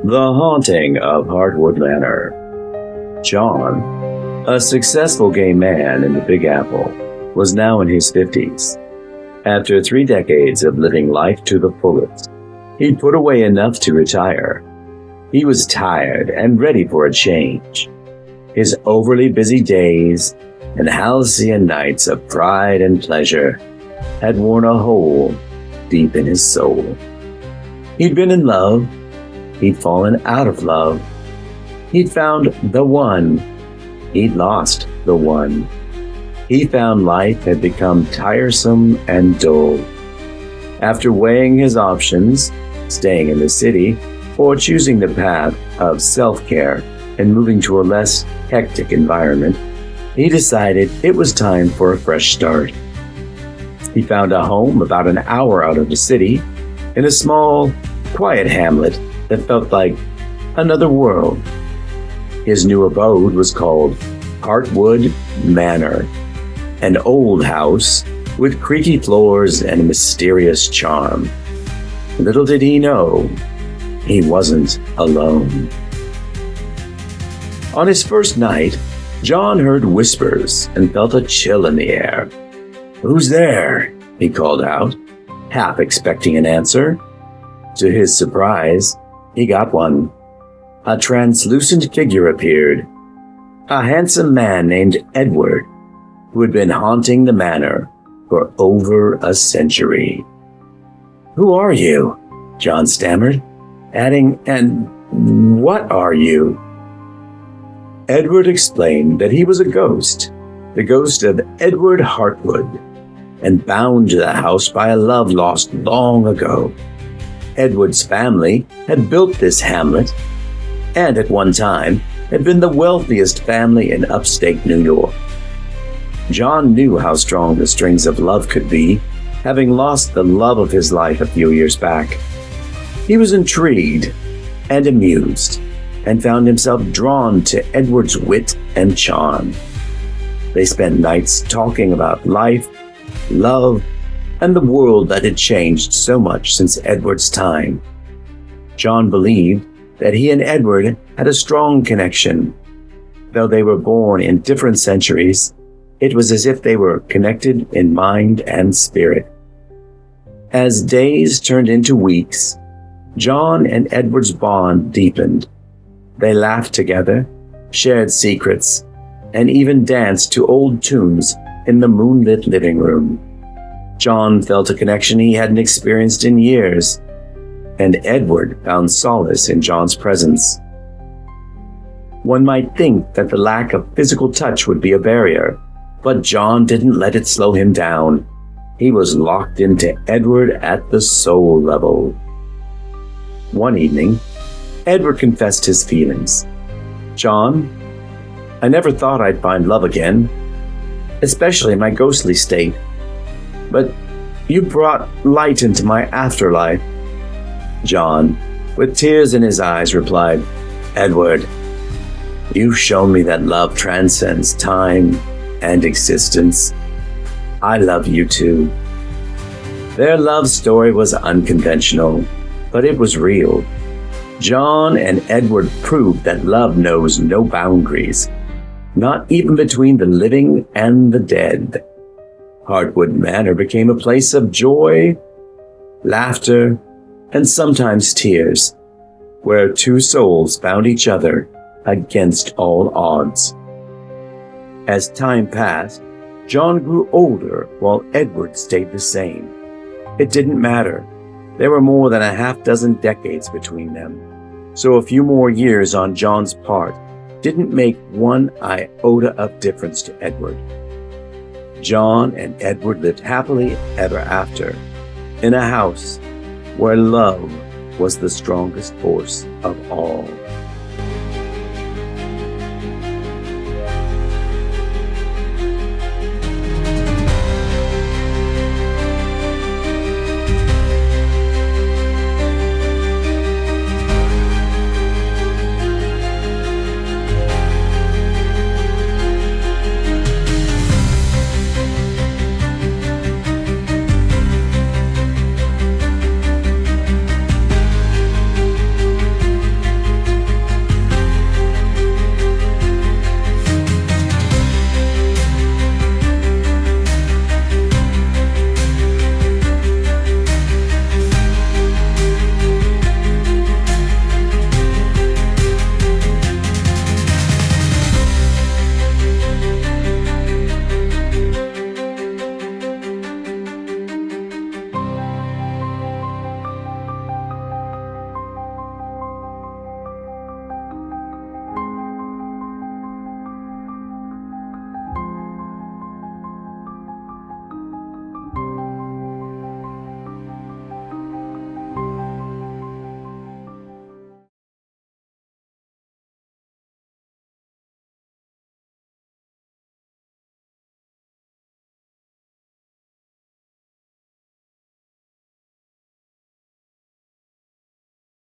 The Haunting of Heartwood Manor. John, a successful gay man in the Big Apple, was now in his 50s. After 3 decades of living life to the fullest, he'd put away enough to retire. He was tired and ready for a change. His overly busy days and halcyon nights of pride and pleasure had worn a hole deep in his soul. He'd been in love. He'd fallen out of love. He'd found the one. He'd lost the one. He found life had become tiresome and dull. After weighing his options, staying in the city, or choosing the path of self-care and moving to a less hectic environment, he decided it was time for a fresh start. He found a home about an hour out of the city, in a small, quiet hamlet that felt like another world. His new abode was called Heartwood Manor, an old house with creaky floors and a mysterious charm. Little did he know, he wasn't alone. On his first night, John heard whispers and felt a chill in the air. "Who's there?" he called out, half expecting an answer. To his surprise, he got one. A translucent figure appeared. A handsome man named Edward, who had been haunting the manor for over a century. "Who are you?" John stammered, adding, "And what are you?" Edward explained that he was a ghost, the ghost of Edward Heartwood, and bound to the house by a love lost long ago. Edward's family had built this hamlet, and at one time had been the wealthiest family in upstate New York. John knew how strong the strings of love could be, having lost the love of his life a few years back. He was intrigued and amused, and found himself drawn to Edward's wit and charm. They spent nights talking about life, love, and the world that had changed so much since Edward's time. John believed that he and Edward had a strong connection. Though they were born in different centuries, it was as if they were connected in mind and spirit. As days turned into weeks, John and Edward's bond deepened. They laughed together, shared secrets, and even danced to old tunes in the moonlit living room. John felt a connection he hadn't experienced in years, and Edward found solace in John's presence. One might think that the lack of physical touch would be a barrier, but John didn't let it slow him down. He was locked into Edward at the soul level. One evening, Edward confessed his feelings. "John, I never thought I'd find love again, especially in my ghostly state. But you brought light into my afterlife." John, with tears in his eyes, replied, "Edward, you've shown me that love transcends time and existence. I love you too." Their love story was unconventional, but it was real. John and Edward proved that love knows no boundaries, not even between the living and the dead. Heartwood Manor became a place of joy, laughter, and sometimes tears, where two souls found each other against all odds. As time passed, John grew older while Edward stayed the same. It didn't matter. There were more than a half-dozen decades between them, so a few more years on John's part didn't make one iota of difference to Edward. John and Edward lived happily ever after, in a house where love was the strongest force of all.